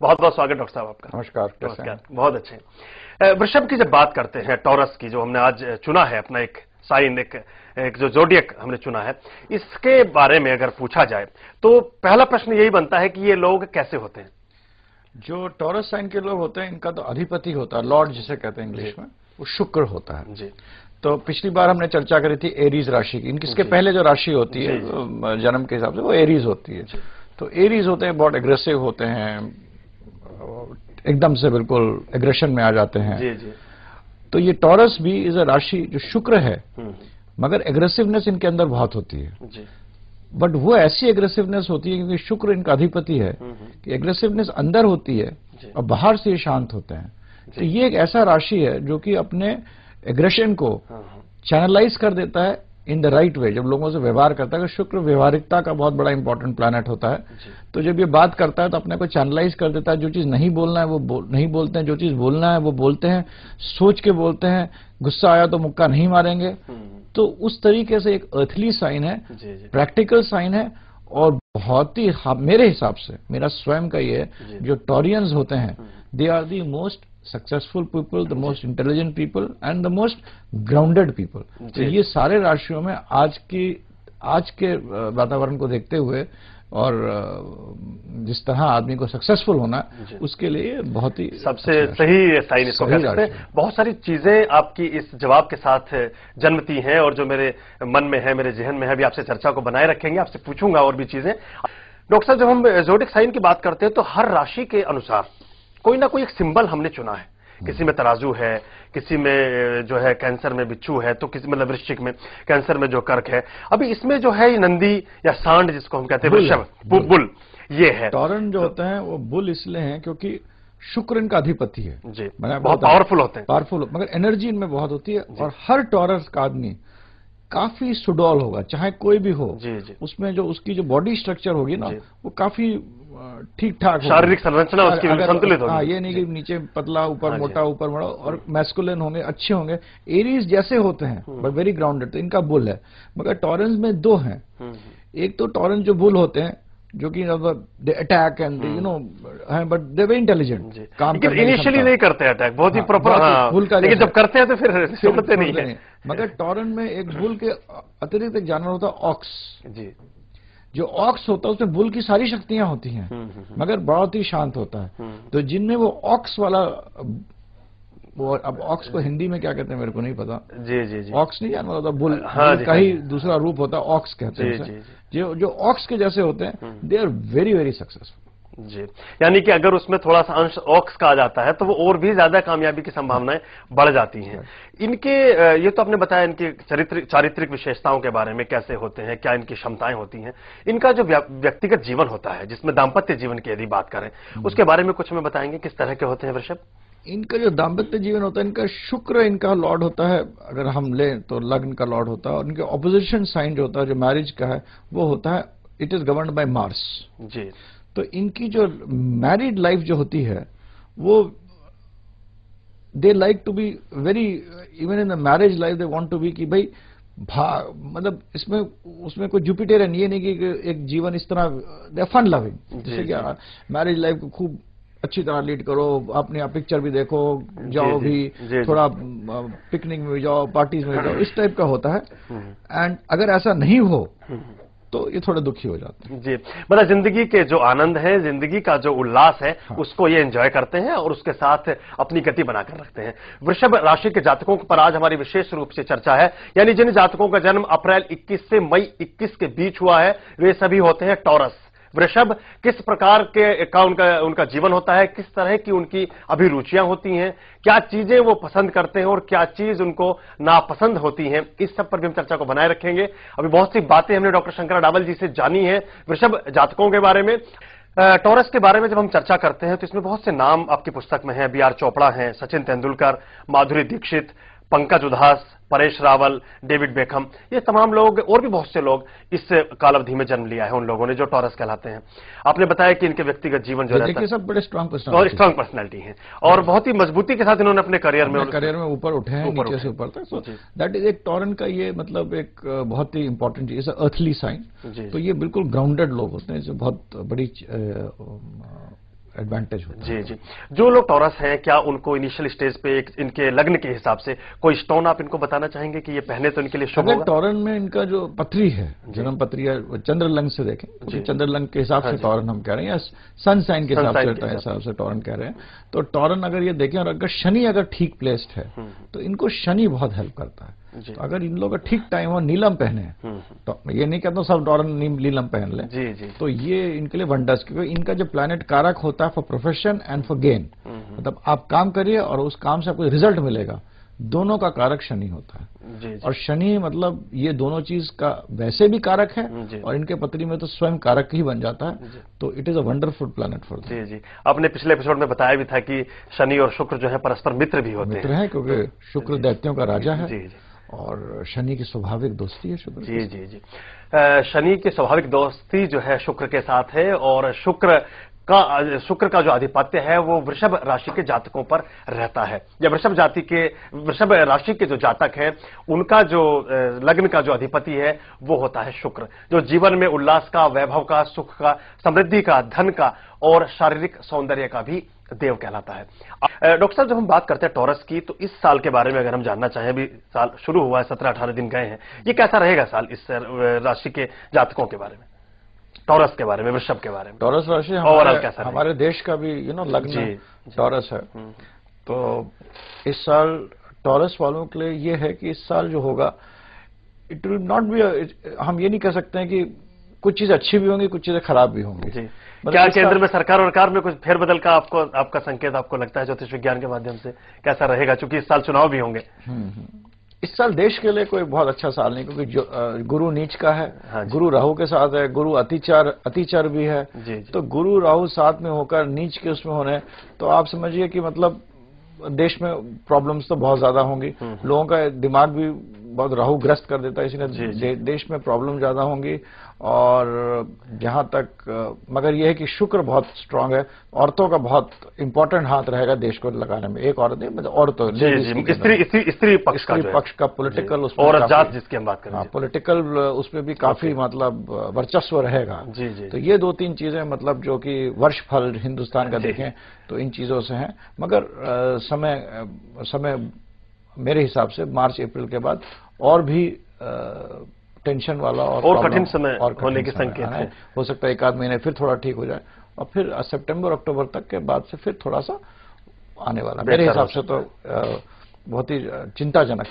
बहुत बहुत स्वागत डॉक्टर साहब आपका। नमस्कार। नमस्कार, बहुत अच्छे। वृषभ की जब बात करते हैं, टॉरस की जो हमने आज चुना है अपना एक साइन, एक जो जोडियक हमने चुना है, इसके बारे में अगर पूछा जाए तो पहला प्रश्न यही बनता है कि ये लोग कैसे होते हैं? जो टॉरस साइन के लोग होते हैं, इनका तो अधिपति होता है, लॉर्ड जिसे कहते हैं इंग्लिश में, वो शुक्र होता है जी। तो पिछली बार हमने चर्चा करी थी एरीज राशि की। इनकी पहले जो राशि होती है जन्म के हिसाब से वो एरीज होती है। तो एरीज होते हैं, बहुत एग्रेसिव होते हैं, एकदम से बिल्कुल एग्रेशन में आ जाते हैं जी। तो ये टॉरस भी इज अ राशि जो शुक्र है, मगर एग्रेसिवनेस इनके अंदर बहुत होती है जी। बट वो ऐसी एग्रेसिवनेस होती है क्योंकि शुक्र इनका अधिपति है कि एग्रेसिवनेस अंदर होती है और बाहर से ये शांत होते हैं। तो ये एक ऐसा राशि है जो कि अपने एग्रेशन को चैनलाइज कर देता है इन द राइट वे, जब लोगों से व्यवहार करता है। शुक्र व्यवहारिकता का बहुत बड़ा इंपॉर्टेंट प्लैनेट होता है। तो जब ये बात करता है तो अपने को चैनलाइज कर देता है। जो चीज नहीं बोलना है वो नहीं बोलते हैं, जो चीज बोलना है वो बोलते हैं, सोच के बोलते हैं। गुस्सा आया तो मुक्का नहीं मारेंगे। तो उस तरीके से एक अर्थली साइन है, प्रैक्टिकल साइन है और बहुत ही, मेरे हिसाब से, मेरा स्वयं का ये है, जो टॉरियंस होते हैं they are the most successful people, the most intelligent people and the most grounded people. तो ये सारे राशियों में आज के वातावरण को देखते हुए और जिस तरह आदमी को सक्सेसफुल होना, उसके लिए बहुत ही सबसे सही साइन इसको कह सकते हैं। बहुत सारी चीजें आपकी इस जवाब के साथ जन्मती हैं और जो मेरे मन में है, मेरे जहन में है, भी आपसे चर्चा को बनाए रखेंगे, आपसे पूछूंगा और भी चीजें। डॉक्टर साहब, जब हम ज़ोडिक साइन की बात करते हैं तो हर राशि के अनुसार कोई ना कोई एक सिंबल हमने चुना है। किसी में तराजू है, किसी में जो है कैंसर में बिच्छू है, तो किसी मतलब वृश्चिक में, कैंसर में जो कर्क है। अभी इसमें जो है नंदी या सांड जिसको हम कहते हैं, वृषभ, बुल, ये है। टॉरन जो होते हैं वो बुल इसलिए हैं क्योंकि शुक्र इनका अधिपति है जी, बहुत पावरफुल होते हैं। पावरफुल, मगर एनर्जी इनमें बहुत होती है। और हर टॉरस का आदमी काफी सुडौल होगा, चाहे कोई भी हो जी। उसमें जो उसकी जो बॉडी स्ट्रक्चर होगी ना, वो काफी ठीक ठाक, शारीरिक संरचना उसकी संतुलित होगी। हाँ, ये नहीं कि नीचे पतला, ऊपर मोटा, ऊपर बड़ा, और मैस्कुलिन होंगे, अच्छे होंगे। एरीज जैसे होते हैं बट वेरी ग्राउंडेड, तो इनका बुल है। मगर टॉरन्स में दो हैं। एक तो टॉरन्स जो बुल होते हैं जो कि दे अटैक एंड हैं, बट दे वेरी इंटेलिजेंट, काम करते हैं। इनिशियली नहीं करते अटैक, बहुत ही प्रॉपर, लेकिन जब करते हैं तो फिर छोड़ते नहीं है। मगर टॉरन में एक बुल के अतिरिक्त एक जानवर होता है ऑक्स जी। जो ऑक्स होता है उसमें बुल की सारी शक्तियां होती हैं, मगर बहुत ही शांत होता है। तो जिनमें वो ऑक्स वाला, वो अब ऑक्स को हिंदी में क्या कहते हैं मेरे को नहीं पता जी। ऑक्स नहीं जानवर होता, बुल का ही दूसरा रूप होता है, ऑक्स कहते हैं। जो ऑक्स के जैसे होते हैं, they are very very successful जी। यानी कि अगर उसमें थोड़ा सा अंश ऑक्स का आ जाता है तो वो और भी ज्यादा कामयाबी की संभावनाएं बढ़ जाती हैं। इनके ये तो आपने बताया इनकी चारित्रिक विशेषताओं के बारे में, कैसे होते हैं, क्या इनकी क्षमताएं होती हैं। इनका जो व्यक्तिगत जीवन होता है, जिसमें दाम्पत्य जीवन की यदि बात करें, उसके बारे में कुछ हमें बताएंगे, किस तरह के होते हैं वृषभ? इनका जो दाम्पत्य जीवन होता है, इनका शुक्र इनका लॉर्ड होता है, अगर हम लें तो लग्न का लॉर्ड होता है। और इनके ऑपोजिशन साइन जो होता है, जो मैरिज का है, वो होता है, it is governed by Mars जी। तो इनकी जो मैरिड लाइफ जो होती है, वो they like to be very, even in the marriage life they want to be कि भाई मतलब इसमें उसमें कोई जुपिटेरियन ये नहीं कि एक जीवन इस तरह, दे फन लविंग। जैसे कि मैरिज लाइफ को खूब अच्छी तरह लीड करो, अपने आप पिक्चर भी देखो, जाओ भी थोड़ा पिकनिक में भी जाओ, पार्टीज में भी जाओ, इस टाइप का होता है। एंड अगर ऐसा नहीं हो तो ये थोड़े दुखी हो जाते हैं जी। मतलब जिंदगी के जो आनंद है, जिंदगी का जो उल्लास है, उसको ये एंजॉय करते हैं और उसके साथ अपनी गति बनाकर रखते हैं। वृषभ राशि के जातकों पर आज हमारी विशेष रूप से चर्चा है। यानी जिन जातकों का जन्म अप्रैल 21 से मई 21 के बीच हुआ है, वे सभी होते हैं टॉरस। वृषभ किस प्रकार के का उनका जीवन होता है, किस तरह की उनकी अभिरुचियां होती हैं, क्या चीजें वो पसंद करते हैं और क्या चीज उनको नापसंद होती हैं, इस सब पर भी हम चर्चा को बनाए रखेंगे। अभी बहुत सी बातें हमने डॉक्टर शंकर अडावल जी से जानी है वृषभ जातकों के बारे में। टॉरस के बारे में जब हम चर्चा करते हैं तो इसमें बहुत से नाम आपकी पुस्तक में हैं। बी.आर. चोपड़ा हैं, सचिन तेंदुलकर, माधुरी दीक्षित, पंकज उधास, परेश रावल, डेविड बेकहम, ये तमाम लोग और भी बहुत से लोग इस कालावधि में जन्म लिया है उन लोगों ने जो टॉरस कहलाते हैं। आपने बताया कि इनके व्यक्तिगत जीवन जो रहता है, सब बड़े स्ट्रांग पर्सनालिटी हैं और बहुत ही मजबूती के साथ इन्होंने अपने करियर में ऊपर उठे हैं, नीचे से ऊपर तक। दैट इज एक टॉरन का ये मतलब एक बहुत ही इंपॉर्टेंट चीज है, अर्थली साइन। तो ये बिल्कुल ग्राउंडेड लोग होते हैं, जो बहुत बड़ी एडवांटेज होता है। जी। जो लोग टॉरस हैं, क्या उनको इनिशियल स्टेज पे इनके लग्न के हिसाब से कोई स्टोन आप इनको बताना चाहेंगे कि ये पहने तो इनके लिए शुभ होगा? टॉरन में इनका जो पत्री है, जन्म पत्री या चंद्र लग्न से देखें, क्योंकि चंद्र लग्न के हिसाब से टॉरन हम कह रहे हैं, या सन साइन के हिसाब से टॉरन कह रहे हैं। तो टॉरन अगर ये देखें, और अगर शनि अगर ठीक प्लेस्ड है तो इनको शनि बहुत हेल्प करता है। तो अगर इन लोगों का ठीक टाइम हो, नीलम पहने, तो ये नहीं कहता सब टॉरन नीलम पहन ले, जी। तो ये इनके लिए वंडर्स, क्योंकि इनका जो प्लैनेट कारक होता है for profession and for gain, मतलब आप काम करिए और उस काम से आपको रिजल्ट मिलेगा, दोनों का कारक शनि होता है। जी। और शनि मतलब ये दोनों चीज का वैसे भी कारक है, और इनके पत्री में तो स्वयं कारक ही बन जाता है। तो it is a wonderful planet for जी। जी, आपने पिछले एपिसोड में बताया भी था कि शनि और शुक्र जो है परस्पर मित्र भी होते हैं। मित्र है, क्योंकि शुक्र दैत्यों का राजा है। जी। और शनि की स्वाभाविक दोस्ती है शुक्र। जी। शनि की स्वाभाविक दोस्ती जो है शुक्र के साथ है, और शुक्र का जो आधिपत्य है वो वृषभ राशि के जातकों पर रहता है। या वृषभ राशि के जो जातक हैं उनका जो लग्न का जो अधिपति है वो होता है शुक्र, जो जीवन में उल्लास का, वैभव का, सुख का, समृद्धि का, धन का और शारीरिक सौंदर्य का भी देव कहलाता है। डॉक्टर साहब, जब हम बात करते हैं टॉरस की, तो इस साल के बारे में अगर हम जानना चाहें, अभी साल शुरू हुआ है, 17-18 दिन गए हैं, ये कैसा रहेगा साल इस राशि के जातकों के बारे में, टॉरस के बारे में, वृषभ के बारे में? टॉरस राशि हमारे देश का भी लग्न टॉरस है। तो इस साल टॉरस वालों के लिए ये है कि इस साल जो होगा, इट विल नॉट बी, हम ये नहीं कह सकते हैं कि कुछ चीजें अच्छी भी होंगी, कुछ चीजें खराब भी होंगी। क्या केंद्र में सरकार में कुछ फेरबदल का आपका संकेत आपको लगता है ज्योतिष विज्ञान के माध्यम से? कैसा रहेगा, चूंकि इस साल चुनाव भी होंगे? इस साल देश के लिए कोई बहुत अच्छा साल नहीं, क्योंकि गुरु नीच का है। गुरु राहु के साथ है, गुरु अतिचार भी है। तो गुरु राहु साथ में होकर नीच के उसमें होने, तो आप समझिए कि मतलब देश में प्रॉब्लम्स तो बहुत ज्यादा होंगी, लोगों का दिमाग भी बहुत राहु ग्रस्त कर देता है, इसलिए देश में प्रॉब्लम ज्यादा होंगी। और जहां तक मगर यह है कि शुक्र बहुत स्ट्रांग है, औरतों का बहुत इंपॉर्टेंट हाथ रहेगा देश को लगाने में। एक औरत नहीं, मतलब औरतों, स्त्री पक्ष का पॉलिटिकल, और जात जिसकी हम बात करें, पॉलिटिकल उसमें भी काफी मतलब वर्चस्व रहेगा। तो ये 2-3 चीजें मतलब जो कि वर्ष फल हिंदुस्तान का देखें तो इन चीजों से हैं। मगर समय मेरे हिसाब से मार्च अप्रैल के बाद और भी टेंशन वाला और कठिन समय होने के संकेत है। हो सकता है 1-आध महीने फिर थोड़ा ठीक हो जाए, और फिर सितंबर अक्टूबर तक के बाद से फिर थोड़ा सा आने वाला, मेरे हिसाब से तो बहुत ही चिंताजनक।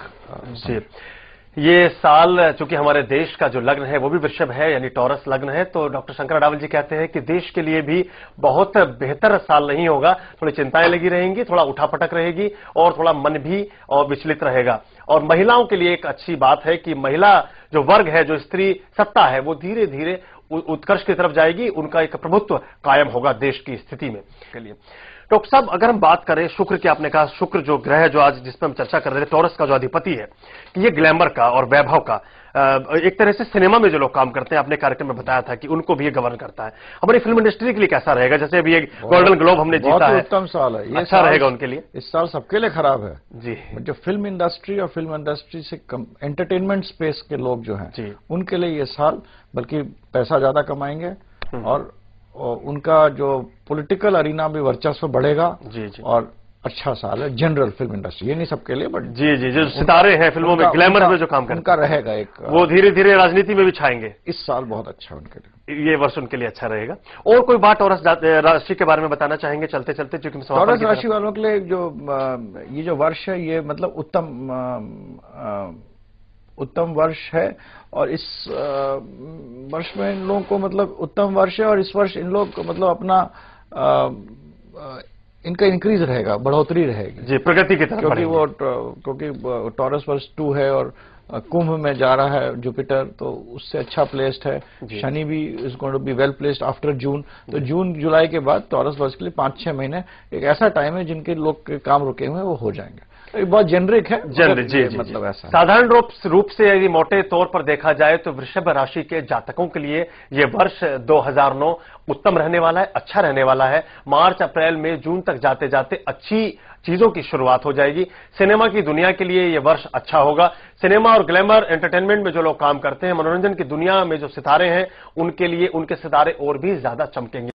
ये साल चूंकि हमारे देश का जो लग्न है वो भी वृषभ है, यानी टॉरस लग्न है, तो डॉक्टर शंकर अडावल जी कहते हैं कि देश के लिए भी बहुत बेहतर साल नहीं होगा। थोड़ी चिंताएं लगी रहेंगी, थोड़ा उठापटक रहेगी, और थोड़ा मन भी और विचलित रहेगा। और महिलाओं के लिए एक अच्छी बात है कि महिला जो वर्ग है, जो स्त्री सत्ता है, वो धीरे धीरे उत्कर्ष की तरफ जाएगी, उनका एक प्रभुत्व कायम होगा देश की स्थिति में के लिए। डॉक्टर साहब, अगर हम बात करें शुक्र की, आपने कहा शुक्र जो ग्रह जो आज जिस पर हम चर्चा कर रहे थे, टॉरस का जो अधिपति है, कि ये ग्लैमर का और वैभव का, एक तरह से सिनेमा में जो लोग काम करते हैं, आपने कार्यक्रम में बताया था कि उनको भी ये गवर्न करता है। हमारी फिल्म इंडस्ट्री के लिए कैसा रहेगा? जैसे अभी एक गोल्डन ग्लोब हमने जीता है, उत्तम साल है, ये अच्छा रहेगा उनके लिए? इस साल सबके लिए खराब है जी। जो फिल्म इंडस्ट्री और फिल्म इंडस्ट्री से एंटरटेनमेंट स्पेस के लोग जो हैं, उनके लिए ये साल बल्कि पैसा ज्यादा कमाएंगे, और उनका जो पॉलिटिकल अरीना भी वर्चस्व बढ़ेगा। और अच्छा साल है जनरल फिल्म इंडस्ट्री, ये नहीं सबके लिए, बट जी जो सितारे हैं फिल्मों में, ग्लैमर में जो काम करते हैं, उनका रहेगा एक, वो धीरे धीरे राजनीति में भी छाएंगे। इस साल बहुत अच्छा उनके लिए, ये वर्ष उनके लिए अच्छा रहेगा। और कोई बात टॉरस राशि के बारे में बताना चाहेंगे चलते चलते, क्योंकि टॉरस राशि वालों के लिए ये जो वर्ष है, ये मतलब उत्तम वर्ष है। और इस वर्ष में इन लोगों को मतलब उत्तम वर्ष है, और इस वर्ष इन लोग को मतलब अपना इनका इंक्रीज रहेगा, बढ़ोतरी रहेगी जी, प्रगति की तरफ, क्योंकि टॉरस वर्ष 2 है, और कुंभ में जा रहा है जुपिटर, तो उससे अच्छा प्लेस्ड है। शनि भी is going to be well placed after June. तो जून जुलाई के बाद टॉरस वर्ष के लिए 5-6 महीने एक ऐसा टाइम है जिनके लोग के काम रुके हुए हैं वो हो जाएंगे। बहुत जेनरिक है, मतलब ऐसा साधारण रूप से यदि मोटे तौर पर देखा जाए तो वृषभ राशि के जातकों के लिए ये वर्ष 2009 उत्तम रहने वाला है, अच्छा रहने वाला है। मार्च अप्रैल में जून तक जाते जाते अच्छी चीजों की शुरुआत हो जाएगी। सिनेमा की दुनिया के लिए यह वर्ष अच्छा होगा। सिनेमा और ग्लैमर एंटरटेनमेंट में जो लोग काम करते हैं, मनोरंजन की दुनिया में जो सितारे हैं, उनके लिए उनके सितारे और भी ज्यादा चमकेंगे।